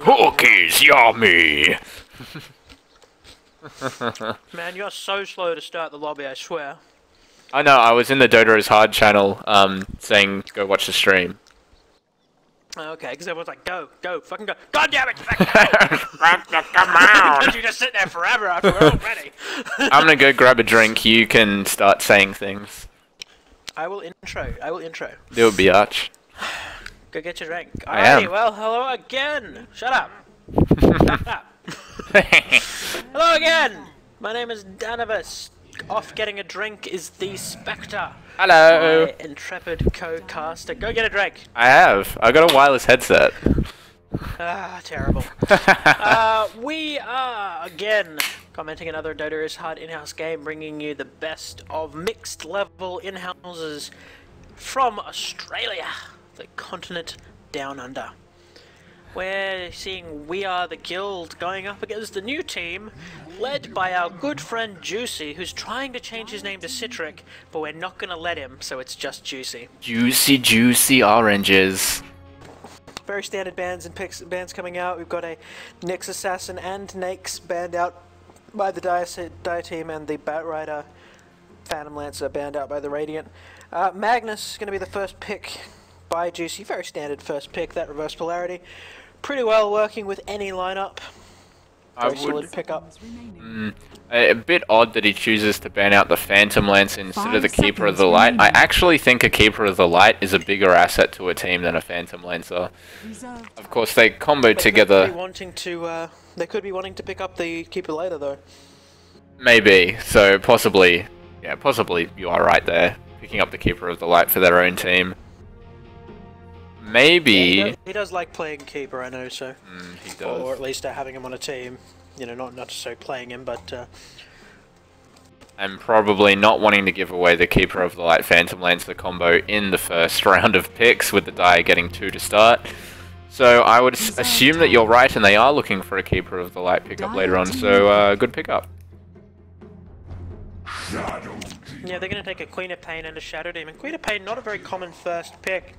Cookies, yummy! Man, you're so slow to start the lobby, I swear. I know, I was in the Dota is Hard channel, saying go watch the stream. Okay, because everyone's like, go, fucking go. God damn it! Come on! Because you just sit there forever after we're all ready. I'm gonna go grab a drink, you can start saying things. I will intro. Do it, biatch. Go get your drink. I am. Alrighty, well, hello again. Shut up. Shut up. Hello again. My name is Danavis. Off getting a drink is The.Spectre. Hello. My intrepid co-caster. Go get a drink. I have. I got a wireless headset. Ah, terrible. We are, again, commenting another Dota is Hard in-house game, bringing you the best of mixed level in-houses from Australia, the continent down under. We're seeing We Are the Guild going up against the new team, led by our good friend Juicy, who's trying to change his name to Citric, but we're not going to let him, so it's just Juicy. Juicy, juicy oranges. Very standard bands and bands coming out. We've got a Nyx Assassin and Nakes banned out by the Dire team, and the Batrider Phantom Lancer banned out by the Radiant. Magnus is going to be the first pick by Juicy. Very standard first pick, that reverse polarity. Pretty well working with any lineup. Very solid pickup. A bit odd that he chooses to ban out the Phantom Lancer instead of the Keeper of the Light. I actually think a Keeper of the Light is a bigger asset to a team than a Phantom Lancer. Of course, they combo together. They could be wanting to pick up the Keeper later, though. Maybe. So possibly, yeah, possibly you are right there, picking up the Keeper of the Light for their own team. Maybe. Yeah, he does like playing Keeper, I know, so. He does. Or at least having him on a team. You know, not necessarily playing him, but. And probably not wanting to give away the Keeper of the Light Phantom Lancer combo in the first round of picks, with the Dire getting 2 to start. So I would assume that you're right, and they are looking for a Keeper of the Light pickup later on, so good pickup. Yeah, they're going to take a Queen of Pain and a Shadow Demon. Queen of Pain, not a very common first pick.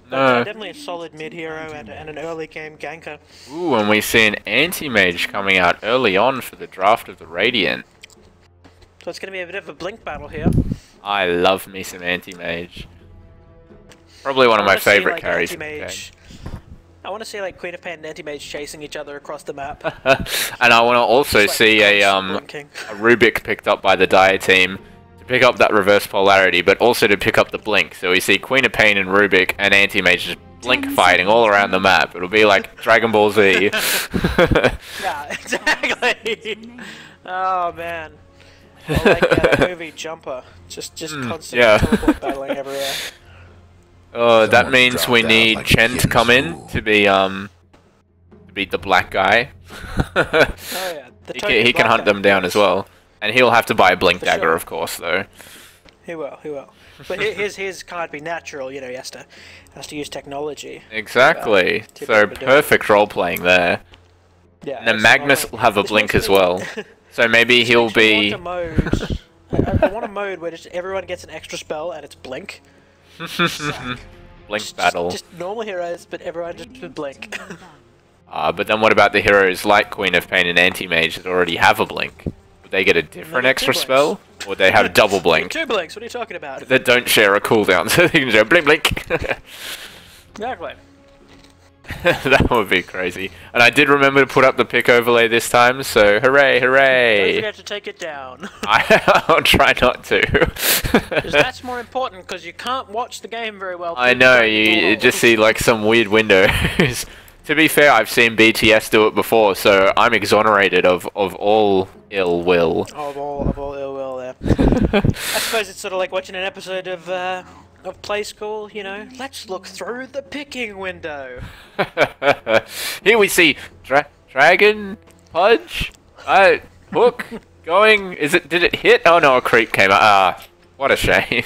But definitely a solid mid-hero and an early game ganker. Ooh, and we see an Anti-Mage coming out early on for the draft of the Radiant. So it's going to be a bit of a blink battle here. I love me some Anti-Mage. Probably one of my favourite carries in the game. I want to see like Queen of Pain and Anti-Mage chasing each other across the map. And I want to also see a Riddik picked up by the Dire team to pick up that reverse polarity, but also to pick up the blink. So we see Queen of Pain and Riddik and Anti-Mage just blink fighting all around the map. It'll be like Dragon Ball Z. Yeah, exactly. Oh man. Or like that movie Jumper. Just constantly teleport battling everywhere. Oh, that means we need Chen to come in to be to beat the black guy. Oh yeah. He can hunt them down as well. And he'll have to buy a blink dagger, of course, though. He will. But his can't be natural, you know, he has to use technology. Exactly. So perfect role playing there. Yeah. And then Magnus will have a blink as well. So maybe he'll be... I want a mode where just everyone gets an extra spell and it's blink. Blink battle. Just normal heroes, but everyone just with blink. But then what about the heroes like Queen of Pain and Anti-Mage that already have a blink? Would they get a different extra spell? Or would they have double blink? 2 blinks, what are you talking about? That don't share a cooldown, so they can just go blink blink. Exactly. That would be crazy. And I did remember to put up the pick overlay this time, so hooray, hooray! Don't forget to take it down. I'll try not to. Because that's more important, because you can't watch the game very well. I know, you just see like some weird windows. To be fair, I've seen BTS do it before, so I'm exonerated of all ill will. Of all ill will there. I suppose it's sort of like watching an episode of Play School, you know. Let's look through the picking window. Here we see Dragon Punch, Hook going. Did it hit? Oh no, a creep came out. Ah, what a shame.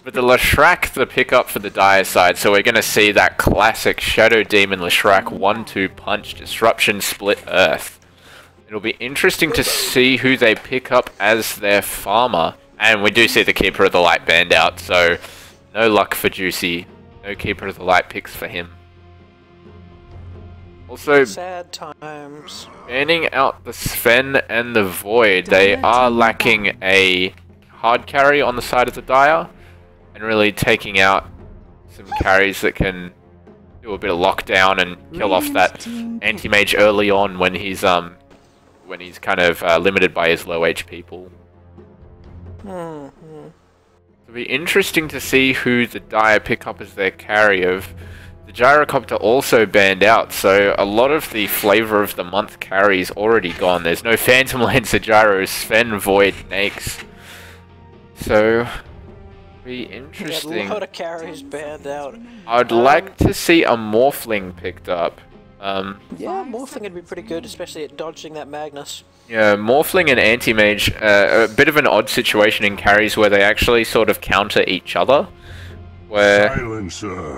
But the Leshrac, the pickup for the Dire side, so we're going to see that classic Shadow Demon Leshrac 1-2 punch Disruption Split Earth. It'll be interesting to see who they pick up as their farmer. And we do see the Keeper of the Light banned out, so No luck for Juicy. No Keeper of the Light picks for him. Also, sad times. banning out the Sven and the Void. They are lacking a hard carry on the side of the Dire, and really taking out some carries that can do a bit of lockdown and kill off that anti-mage early on when he's kind of limited by his low HP pool. It'll be interesting to see who the Dire pick up as their carry of. The Gyrocopter also banned out, so a lot of the flavor of the month carry is already gone. There's no Phantom Lancer Gyro, Sven, Void, Nakes. So, be interesting. Yeah, a lot of carries banned out. I'd like to see a Morphling picked up. Yeah, Morphling would be pretty good, especially at dodging that Magnus. Yeah, Morphling and Anti-Mage, a bit of an odd situation in carries where they actually sort of counter each other. Where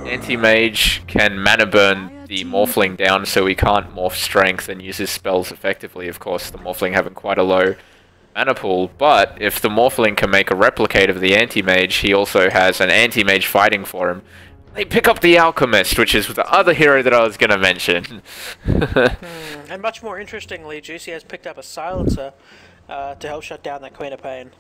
Anti-Mage can mana burn the Morphling down so he can't morph strength and use his spells effectively. Of course, the Morphling having quite a low mana pool, but if the Morphling can make a replicate of the Anti-Mage, he also has an Anti-Mage fighting for him. They pick up the Alchemist, which is the other hero that I was going to mention. And much more interestingly, Juicy has picked up a Silencer to help shut down that Queen of Pain.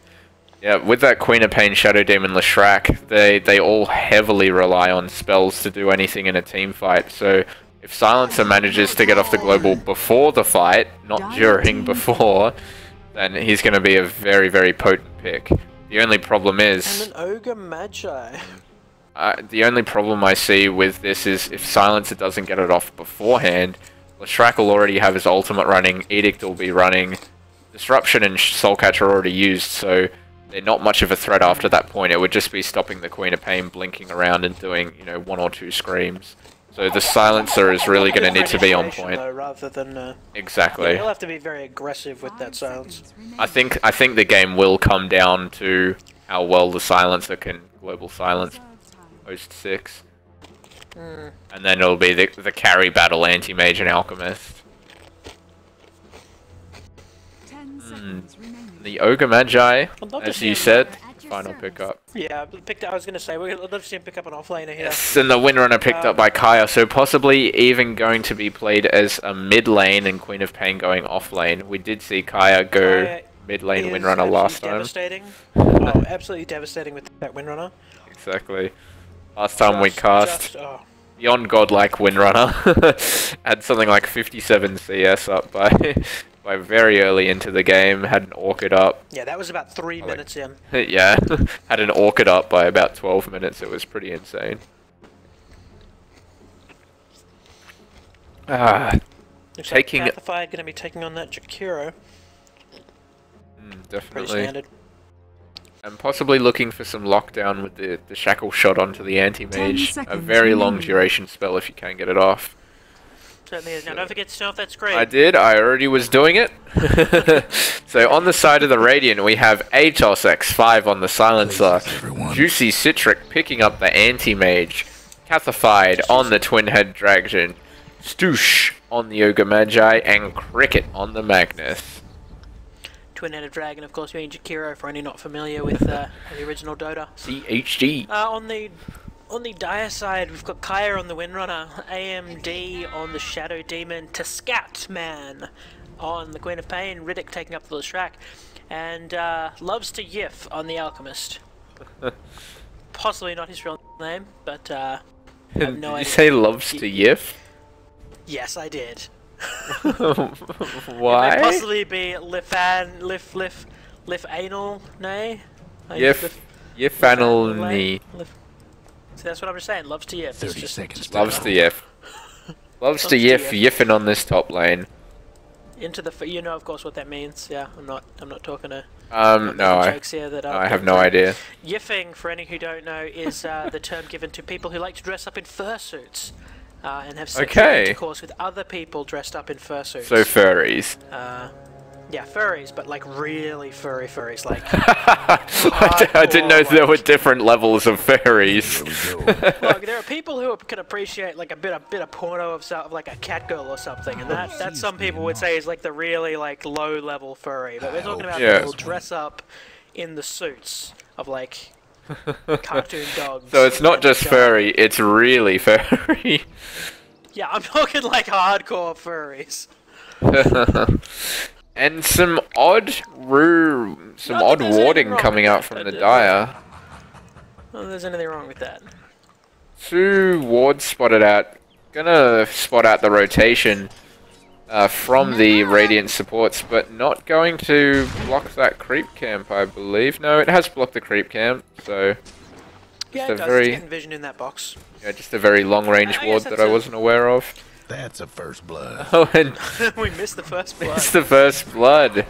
Yeah, with that Queen of Pain, Shadow Demon, Leshrac, they all heavily rely on spells to do anything in a team fight. So if Silencer manages to get off the global before the fight, not during, before, then he's going to be a very, very potent pick. The only problem is... And an Ogre Magi. The only problem I see with this is if Silencer doesn't get it off beforehand, Leshrac will already have his ultimate running, Edict will be running, Disruption and Soulcatch are already used, so they're not much of a threat after that point. It would just be stopping the Queen of Pain blinking around and doing, you know, 1 or 2 screams. So the Silencer is really going to need to be on point. Though, rather than, exactly. Yeah, he'll have to be very aggressive with that silence. I think the game will come down to how well the Silencer can global silence post 6. And then it'll be the carry battle, Anti-Mage and Alchemist. The Ogre Magi, as you said, final pickup. Yeah, I was going to say, we'd love to see him pick up an offlaner here. Yes, and the Windrunner picked up by Kaya, so possibly even going to be played as a mid lane and Queen of Pain going off lane. We did see Kaya go mid lane Windrunner last time. Devastating. Oh, absolutely devastating with that Windrunner. Exactly. Last time we cast beyond godlike Windrunner, had something like 57 CS up by very early into the game, had an Orchid up. Yeah, that was about 3 minutes in. Yeah, had an Orchid up by about 12 minutes, it was pretty insane. Taking... Kathified going to be taking on that Jakiro. Definitely. Pretty standard. And possibly looking for some lockdown with the Shackle Shot onto the Anti-Mage. A very long duration spell if you can get it off. Certainly is. Now don't forget to turn off that screen. I did, I already was doing it. So on the side of the Radiant we have Atos X5 on the Silencer. Juicy Citric picking up the Anti-Mage. Kathified on the Twin Head Dragon. Stoosh on the Ogre Magi. And Cryket on the Magnus. Twin-headed dragon, of course, being Jakiro, for any not familiar with the original Dota. CHD. On the Dire side, we've got Kaya on the Windrunner, AMD on the Shadow Demon, TehScat Man on the Queen of Pain, Riddik taking up the Leshrac, and Loves to Yif on the Alchemist. Possibly not his real name, but I have no idea. Did you say Loves to Yif? Yes, I did. Why? It may possibly be YiFAnLñE? YiFAnLñE. So that's what I'm just saying, loves to Yif. 30 seconds. Loves to Yif. Loves to Yif, yiffing on this top lane. Into the, you know, of course, what that means. Yeah, I'm not talking to. No, jokes here that I have no idea. Yiffing, for any who don't know, is the term given to people who like to dress up in fursuits. And have sexual intercourse with other people dressed up in fursuits. So furries. Yeah, furries, but like really furry furries, like. I didn't know there were different levels of furries. Look, there are people who can appreciate like a bit of porno of like a cat girl or something, and that some people would say is like the really like low level furry. But we're talking about people who dress up in the suits of like Cartoon dogs. So it's not just furry, it's really furry. Yeah, I'm talking like hardcore furries. And some odd warding coming out from the Dire. Well, there's anything wrong with that. 2 wards spotted out. Gonna spot out the rotation from the Radiant supports, but not going to block that creep camp, I believe. No, it has blocked the creep camp, so... Yeah, it does. It's getting vision in that box. Yeah, just a very long-range ward that I wasn't aware of. That's a first blood. Oh, and we missed the first blood. It's the first blood.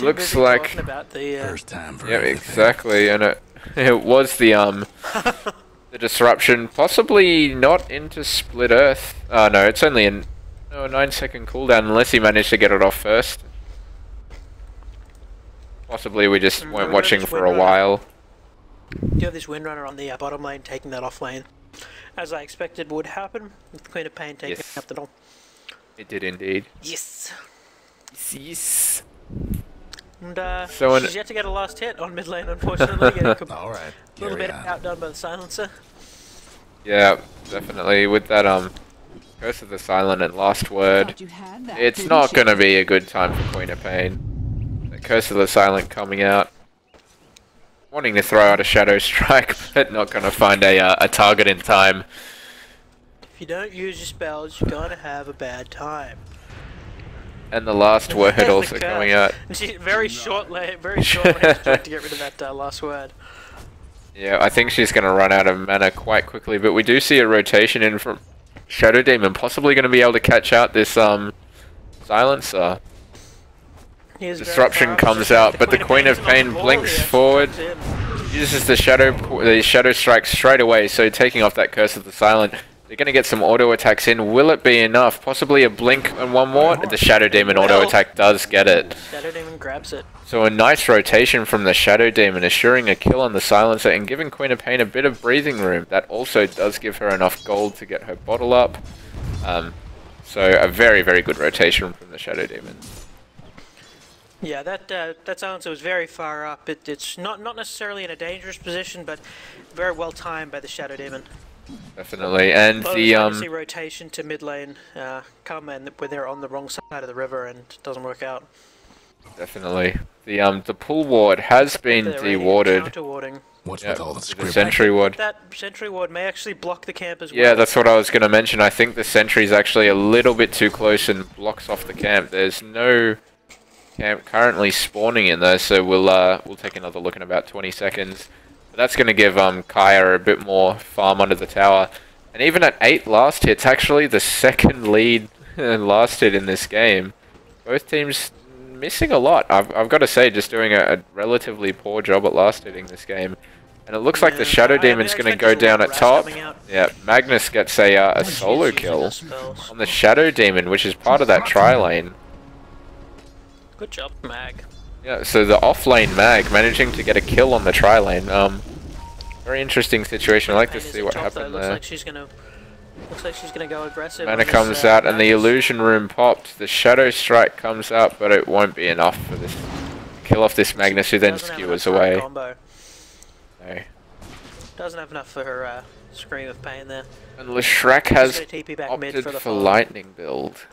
Looks like about the, first time for yeah, everything. exactly, and it was the the disruption, possibly not into Split Earth. No, it's only a 9-second cooldown unless he managed to get it off first. Possibly we just weren't watching for a while. You have this Windrunner on the bottom lane taking that off lane, as I expected would happen, with Queen of Pain taking up the dom. It did indeed. Yes. Yes. And so she's yet to get a last hit on mid lane, unfortunately. Getting All right. a little bit outdone by the silencer. Yeah, definitely. With that Curse of the Silent and Last Word, it's not going to be a good time for Queen of Pain. The Curse of the Silent coming out. Wanting to throw out a Shadow Strike, but not going to find a target in time. If you don't use your spells, you're going to have a bad time. And the Last Word also coming out. Very short range to get rid of that Last Word. Yeah, I think she's going to run out of mana quite quickly, but we do see a rotation in from Shadow Demon, possibly going to be able to catch out this Silencer. Disruption comes out, but the Queen of Pain blinks forward, uses the Shadow Strike straight away, so taking off that Curse of the Silent. They're going to get some auto attacks in. Will it be enough? Possibly a blink and one more. The Shadow Demon auto attack does get it. Shadow Demon grabs it. So a nice rotation from the Shadow Demon, assuring a kill on the Silencer and giving Queen of Pain a bit of breathing room. That also does give her enough gold to get her bottle up. So a very, very good rotation from the Shadow Demon. Yeah, that Silencer was very far up. It's not necessarily in a dangerous position, but very well timed by the Shadow Demon. Definitely, and the rotation to mid lane come and when they're on the wrong side of the river and it doesn't work out. Definitely, the pull ward has been dewarded. What's with all the script? Sentry ward. That Sentry ward may actually block the camp as well. Yeah, that's what I was going to mention. I think the Sentry's actually a little bit too close and blocks off the camp. There's no camp currently spawning in there, so we'll take another look in about 20 seconds. But that's going to give Kaya a bit more farm under the tower. And even at 8 last hits, actually the second lead last hit in this game. Both teams missing a lot. I've got to say, just doing a relatively poor job at last hitting this game. And it looks like the Shadow Demon's going to go down at top. Yeah, Magnus gets a solo kill on the Shadow Demon, which is part of that tri-lane. Good job, Mag. Yeah, so the off-lane Mag managing to get a kill on the tri-lane. Very interesting situation. I'd like to see what happened there. Looks like she's gonna go aggressive. Mana comes out and the Illusion Room popped. The Shadow Strike comes out, but it won't be enough for this to kill off this Magnus, who then skewers away. No. Doesn't have enough for her Scream of Pain there. And Leshrac has opted for Lightning build.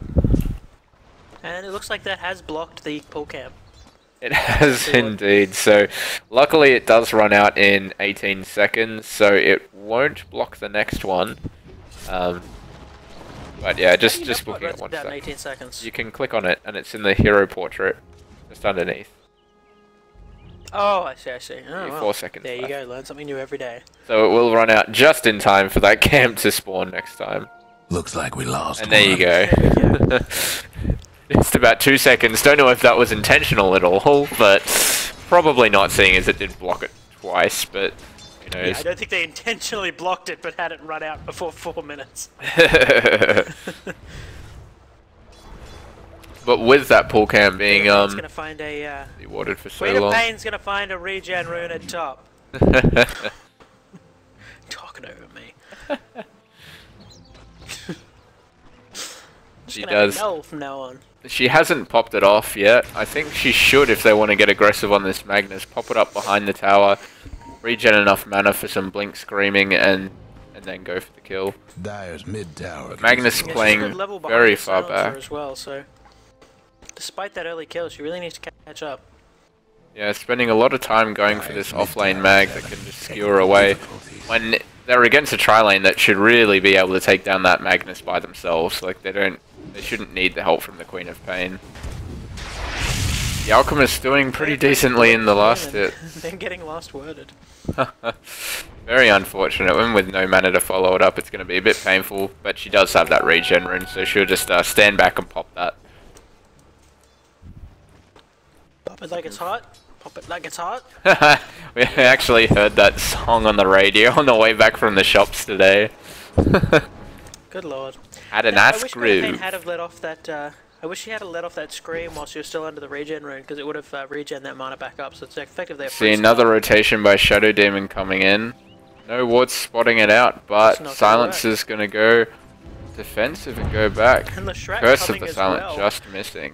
And it looks like that has blocked the pull camp. It has indeed. So luckily it does run out in 18 seconds, so it won't block the next one. But yeah, just looking at 1 second. 18 seconds. You can click on it, and it's in the hero portrait, just underneath. Oh, I see. Oh, well. 4 seconds there left. You go, learn something new every day. So it will run out just in time for that camp to spawn next time. Looks like we lost. And there you go. Just about 2 seconds. Don't know if that was intentional at all, but probably not, seeing as it did block it twice, but who knows. Yeah, I don't think they intentionally blocked it, but had it run out before 4 minutes. But with that pull camp being gonna find a rewarded for so Queen long. of Pain's gonna find a regen rune at top. Talking over me. She does. No from now on. She hasn't popped it off yet. I think she should if they want to get aggressive on this Magnus. Pop it up behind the tower. regen enough mana for some blink screaming and then go for the kill. Dyer's mid tower. Magnus Yeah, playing she's a good level very behind far Silencer back. as well, so despite that early kill, she really needs to catch up. Yeah, spending a lot of time going for this offlane mag that can just skewer away. When they're against a tri-lane that should really be able to take down that Magnus by themselves. Like, they shouldn't need the help from the Queen of Pain. The Alchemist doing pretty decently in the last hit. They're getting last worded. Very unfortunate. When with no mana to follow it up, it's going to be a bit painful. But she does have that regen rune, so she'll just stand back and pop that. Pop it like it's hot. Pop it like it's hot. We actually heard that song on the radio on the way back from the shops today. Good lord. Had a I nice wish Queen of Pain groove. had have let off that. I wish she had let off that scream while she was still under the regen rune, because it would have regen that mana back up. So it's effectively a See another rotation by Shadow Demon coming in. No wards spotting it out, but Silence is going to go defensive and go back. And the Shrek Curse of coming the as Silent well. just missing.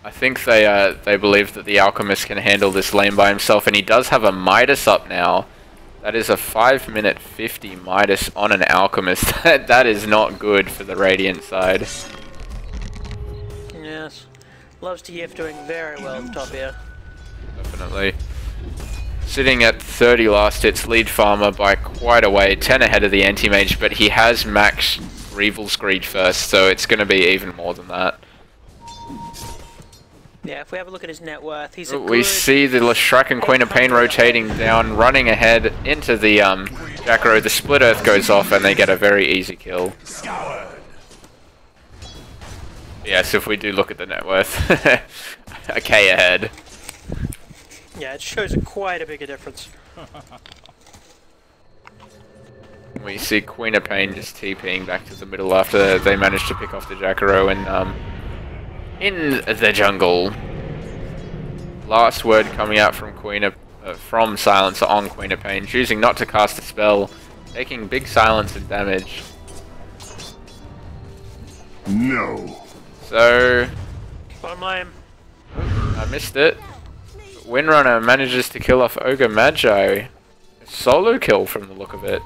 I think they believe that the Alchemist can handle this lane by himself, and he does have a Midas up now. That is a 5-minute 50 Midas on an Alchemist. That is not good for the Radiant side. Yes. Loves TF doing very well at the top here. Definitely. Sitting at 30 last hits, lead farmer by quite a way, 10 ahead of the anti-mage, but he has maxed Revel's Greed first, so it's going to be even more than that. Yeah, if we have a look at his net worth, he's a We see the Shrek and Queen of Pain rotating down, running ahead into the Jacaro. The Split Earth goes off and they get a very easy kill. Yes, if we do look at the net worth. A K ahead. Yeah, it shows quite a bigger difference. We see Queen of Pain just TPing back to the middle after they managed to pick off the Jacaro and in the jungle. Last word coming out from from Silencer on Queen of Pain, choosing not to cast a spell, taking big silence and damage. No. So Bottom lane. I missed it. Windrunner manages to kill off Ogre Magi. A solo kill from the look of it.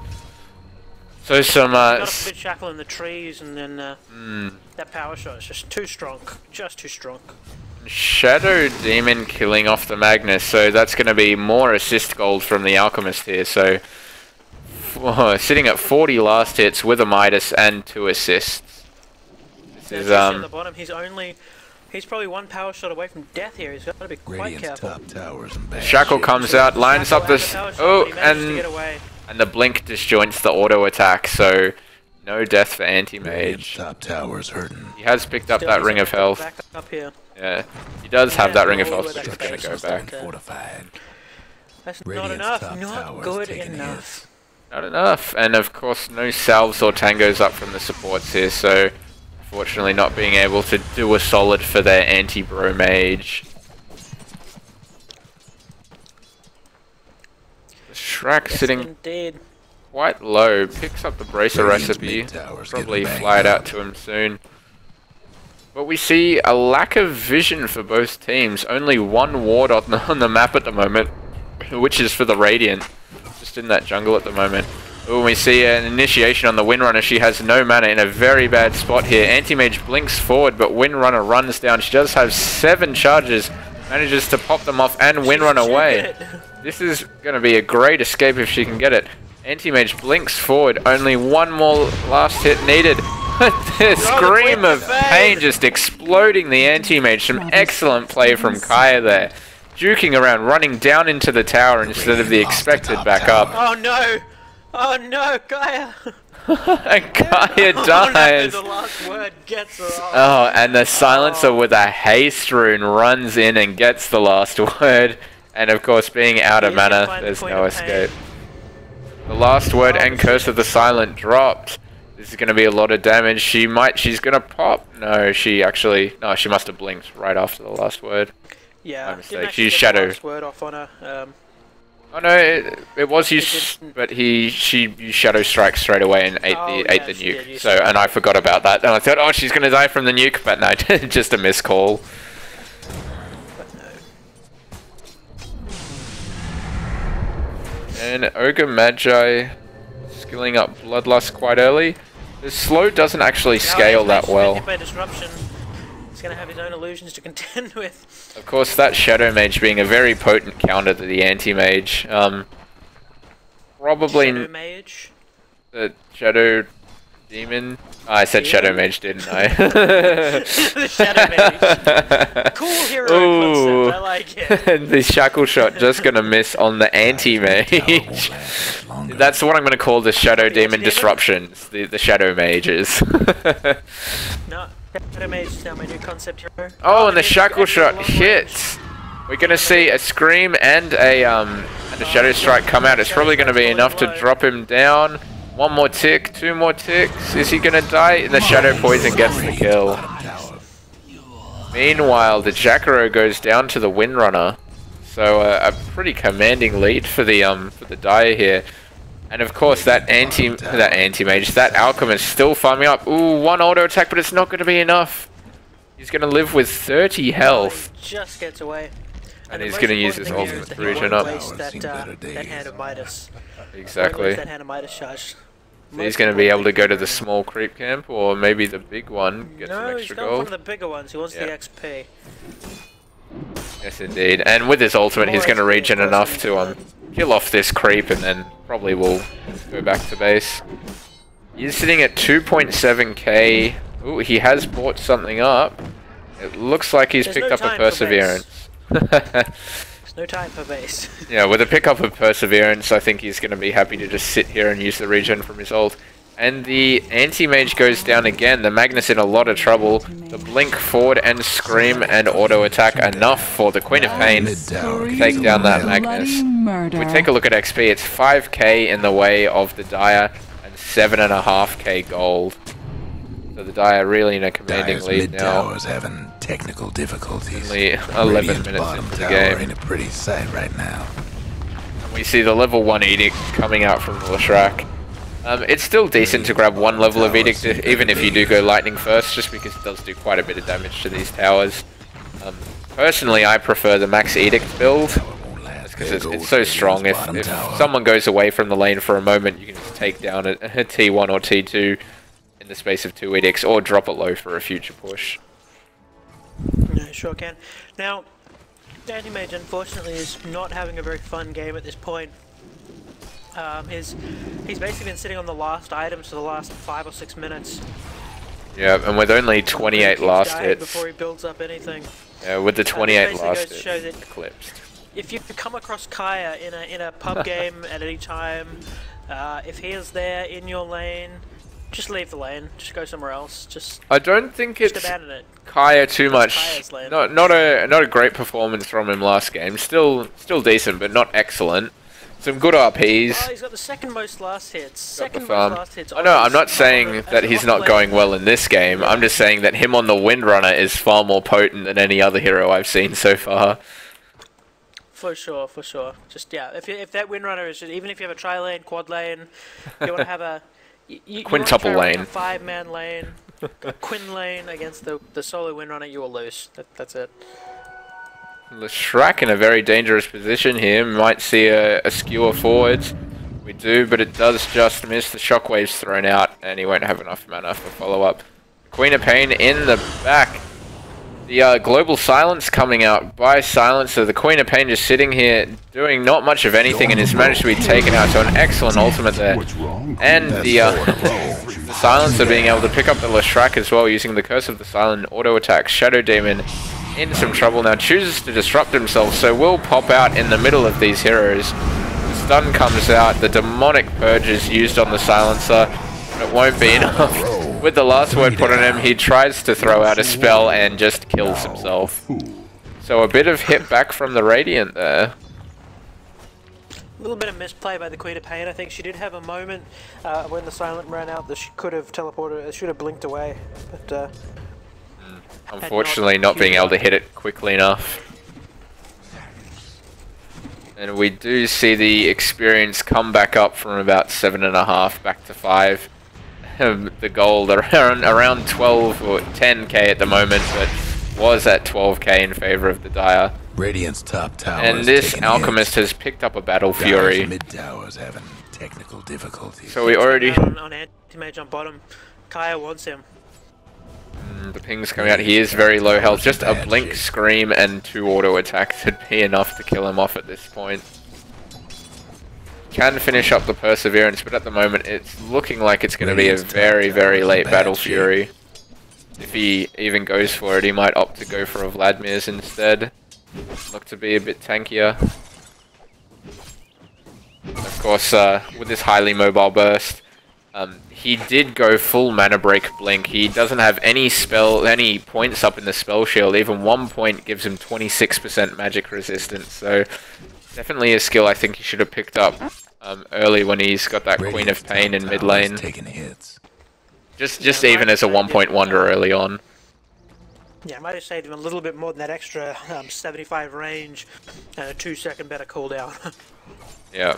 So some Got a bit shackle in the trees, and then that power shot is just too strong. Just too strong. Shadow Demon killing off the Magnus, so that's going to be more assist gold from the Alchemist here. So sitting at 40 last hits with a Midas and 2 assists. This is at the bottom, he's probably one power shot away from death here. He's got to be quite Radiant's careful. top towers and bad Shackle shit. comes out, lines up this. Oh, to and get away. the blink disjoints the auto attack, so no death for Radiant's anti-mage. top towers hurting. He has picked up Still that needs ring to of get health. Back up here. Yeah, he does have that ring of roll health, with but that he's going to go face. back. Fortified. That's Radiant's not top enough. Not tower's good taking enough. Not enough, and of course no salves or tangos up from the supports here, so unfortunately not being able to do a solid for their anti-bro mage. The Shrek Yes, sitting indeed. quite low, picks up the bracer Radiant's recipe, mid towers probably getting fly it banged out up. to him soon. But we see a lack of vision for both teams, only one ward on the map at the moment, which is for the Radiant, just in that jungle at the moment. Oh, we see an initiation on the Windrunner. She has no mana, in a very bad spot here. Anti-Mage blinks forward, but Windrunner runs down. She does have 7 charges, manages to pop them off and Windrun away. This is going to be a great escape if she can get it. Anti-Mage blinks forward, only one more last hit needed. The scream of pain just exploding the Anti-Mage. Some excellent play from Kaya there. Juking around, running down into the tower instead of the expected back up. Oh no! Oh no, Gaia! And Kaya Oh dies. no, the last word gets her off. Oh, and the Silencer with a haste rune runs in and gets the last word. And of course, being out of He's gonna mana, find the there's Queen no of Pain. escape. The last word and Curse of the Silent dropped. This is going to be a lot of damage. She's going to pop. No, she must have blinked right after the last word. Yeah, My didn't mistake. actually She's get Shadow. the last word off on her. Oh no, it was used, didn't. but she used Shadow Strike straight away and ate Oh, the yeah, the she did nuke. use So, Shadow. and I forgot about that. And I thought, oh, she's going to die from the nuke, but no, just a miscall. But no. And Ogre Magi skilling up Bloodlust quite early. The slow doesn't actually scale that well. Hit by disruption. He's going to have his own illusions to contend with. Of course, that Shadow Mage being a very potent counter to the Anti-Mage. Probably... Shadow Mage? The Shadow Demon? Oh, I said Shadow Mage, didn't I? The Shadow Mage. Cool hero concept, I like it. The Shackle Shot just gonna miss on the Anti-Mage. That's what I'm gonna call the Shadow Demon disruptions. The Shadow Mages. No, Shadow Mage is now my new concept hero. Oh, and the Shackle Shot hits! We're gonna see a Scream and a Shadow Strike come out. It's probably gonna be enough to drop him down. One more tick, two more ticks. Is he gonna die? And the Shadow Poison gets the kill. Meanwhile, the Jakiro goes down to the Windrunner. So a pretty commanding lead for the Dire here. And of course that Anti-Mage, that Alchemist still farming up. Ooh, one auto attack, but it's not gonna be enough. He's gonna live with 30 health. He just gets away. And he's gonna use his ultimate to regen up. That Hand of Midas. Exactly. That Hand of Midas charge. So he's going to be able to go to the small creep camp, or maybe the big one, get some extra gold. No, he's got one of the bigger ones. He wants the XP. Yes, indeed. And with his ultimate, he's going to regen enough to kill off this creep, and then probably will go back to base. He's sitting at 2.7k. Ooh, he has bought something up. It looks like he's picked up a Perseverance. There's no time for base. Yeah, with a pickup of Perseverance, I think he's going to be happy to just sit here and use the regen from his ult. And the Anti-Mage goes down again. The Magnus in a lot of trouble. The Blink forward and Scream and auto attack enough for the Queen of Pain to take down that Magnus. If we take a look at XP, it's 5k in the way of the Dire and 7.5k gold. So the Dire really in a commanding lead now. Having technical difficulties. Only 11 minutes into the game. Ain't a pretty sight right now. And we see the level 1 Edict coming out from the Leshrac. It's still decent to grab one level of Edict, even if you do go Lightning first, just because it does do quite a bit of damage to these towers. Personally, I prefer the Max Edict build, because it's so strong. If someone goes away from the lane for a moment, you can just take down a T1 or T2 in the space of 2 Edicts, or drop it low for a future push. Yeah, sure can. Now, Anti-Mage unfortunately is not having a very fun game at this point. He's basically been sitting on the last items for the last 5 or 6 minutes. Yeah, and with only 28 last hits. Before he builds up anything. Yeah, with the 28 last hits, show that eclipsed. If you come across Kaya in a pub game at any time, if he is there in your lane, just leave the lane. Just go somewhere else. I don't think it's abandon it. Kaya too much. Not a great performance from him last game. Still decent, but not excellent. Some good RPs. Oh, he's got the second most last hits. Oh no, I'm not saying that he's not going well in this game. I'm just saying that him on the Windrunner is far more potent than any other hero I've seen so far. For sure. Just yeah, if that Windrunner is even if you have a tri lane, quad lane, you want to have a quintuple lane, a 5-man lane, a Quinn lane against the solo Windrunner, you will lose. That's it. Leshrac in a very dangerous position here. Might see a skewer forwards. We do, but it does just miss. The shockwave's thrown out, and he won't have enough mana for follow-up. Queen of Pain in the back. The Global Silence coming out by Silencer. The Queen of Pain just sitting here doing not much of anything, and has managed to be taken out. So an excellent ultimate there. And the Silencer being able to pick up the Leshrac as well, using the Curse of the Silent auto attack. Shadow Demon in some trouble now, chooses to disrupt himself, so will pop out in the middle of these heroes. The stun comes out, the demonic purge is used on the Silencer, but it won't be enough. With the last word put on him, he tries to throw out a spell and just kills himself. So a bit of hit back from the Radiant there. A little bit of misplay by the Queen of Pain. I think she did have a moment when the Silent ran out that she could have teleported, should have blinked away, but unfortunately not being able to hit it quickly enough. And we do see the experience come back up from about 7.5 back to 5. The gold around 12 or 10k at the moment, but was at 12k in favor of the Dire. Radiant's top tower And is this taking Alchemist hits. has picked up a Battle Dire's Fury. mid tower's having technical difficulties. So we already... on anti-mage on bottom. Kaya wants him. The ping's coming out. He is very low health. Just a blink, scream, and 2 auto attacks would be enough to kill him off at this point. Can finish up the Perseverance, but at the moment it's looking like it's going to be a very, very late Battle Fury. If he even goes for it, he might opt to go for a Vladimir's instead. Look to be a bit tankier. Of course, with this highly mobile burst, he did go full mana break blink. He doesn't have any points up in the spell shield. Even 1 point gives him 26% magic resistance. So definitely a skill I think he should have picked up early when he's got that Queen of Pain in mid lane. Taking hits. Just even as a 1 point wonder early on. Yeah, I might have saved him a little bit more than that extra 75 range and a 2-second better cooldown. Yeah,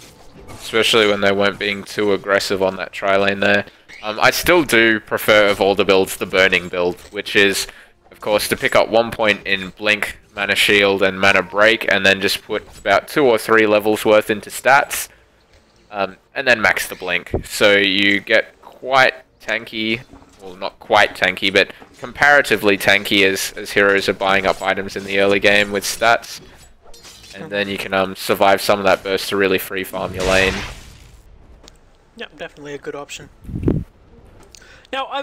especially when they weren't being too aggressive on that tri-lane there. I still do prefer of all the builds the Burning build, which is, of course, to pick up 1 point in Blink, Mana Shield, and Mana Break, and then just put about 2 or 3 levels worth into stats, and then max the Blink. So you get quite tanky, well, not quite tanky, but comparatively tanky as heroes are buying up items in the early game with stats. And then you can survive some of that burst to really free farm your lane. Yep, definitely a good option. Now, I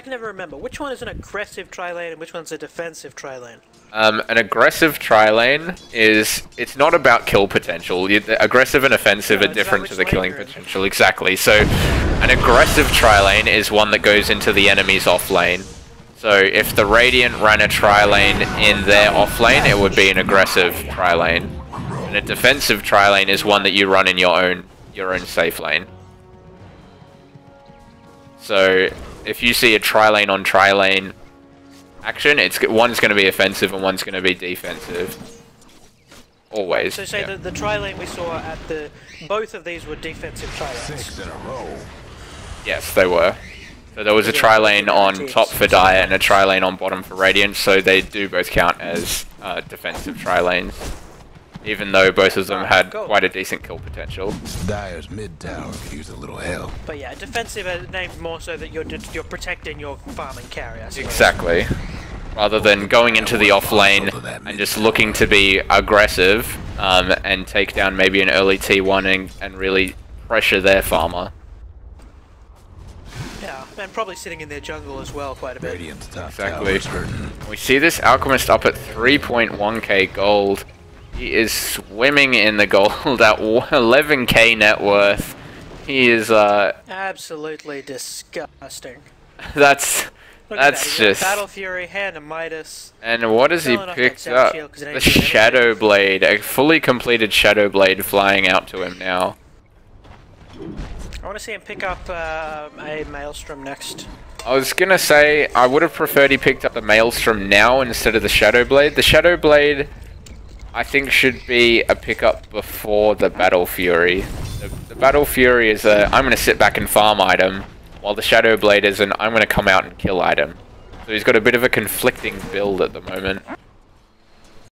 can never remember, which one is an aggressive tri-lane and which one's a defensive tri-lane? An aggressive tri-lane it's not about kill potential. Aggressive and offensive are different to the killing potential, exactly. So, an aggressive tri-lane is one that goes into the enemy's off lane. So if the Radiant ran a tri-lane in their off lane, it would be an aggressive tri-lane. And a defensive tri-lane is one that you run in your own safe lane. So if you see a tri-lane on tri-lane action, one's going to be offensive and one's going to be defensive. Always. So say the tri-lane we saw at both of these were defensive tri-lanes. 6 in a row. Yes, they were. So there was a tri-lane on top for Dire and a tri-lane on bottom for Radiant, so they do both count as defensive tri-lanes. Even though both of them had quite a decent kill potential. Dire's mid tower could use a little help. But yeah, defensive is named more so that you're protecting your farming carry, I suppose. Exactly. Rather than going into the off lane and just looking to be aggressive and take down maybe an early T1 and really pressure their farmer. Yeah, and probably sitting in their jungle as well quite a bit. Radiant's top Exactly. tower's hurting. We see this Alchemist up at 3.1k gold. He is swimming in the gold at 11k net worth. He is absolutely disgusting. that's just Battle Fury, Hand of Midas. And what has he picked up? The Shadow Blade, a fully completed Shadow Blade flying out to him now. I want to see him pick up a Maelstrom next. I was gonna say I would have preferred he picked up the Maelstrom now instead of the Shadow Blade. The Shadow Blade, I think, should be a pickup before the Battle Fury. The Battle Fury is a I'm gonna sit back and farm item, while the Shadow Blade is an I'm gonna come out and kill item. So he's got a bit of a conflicting build at the moment.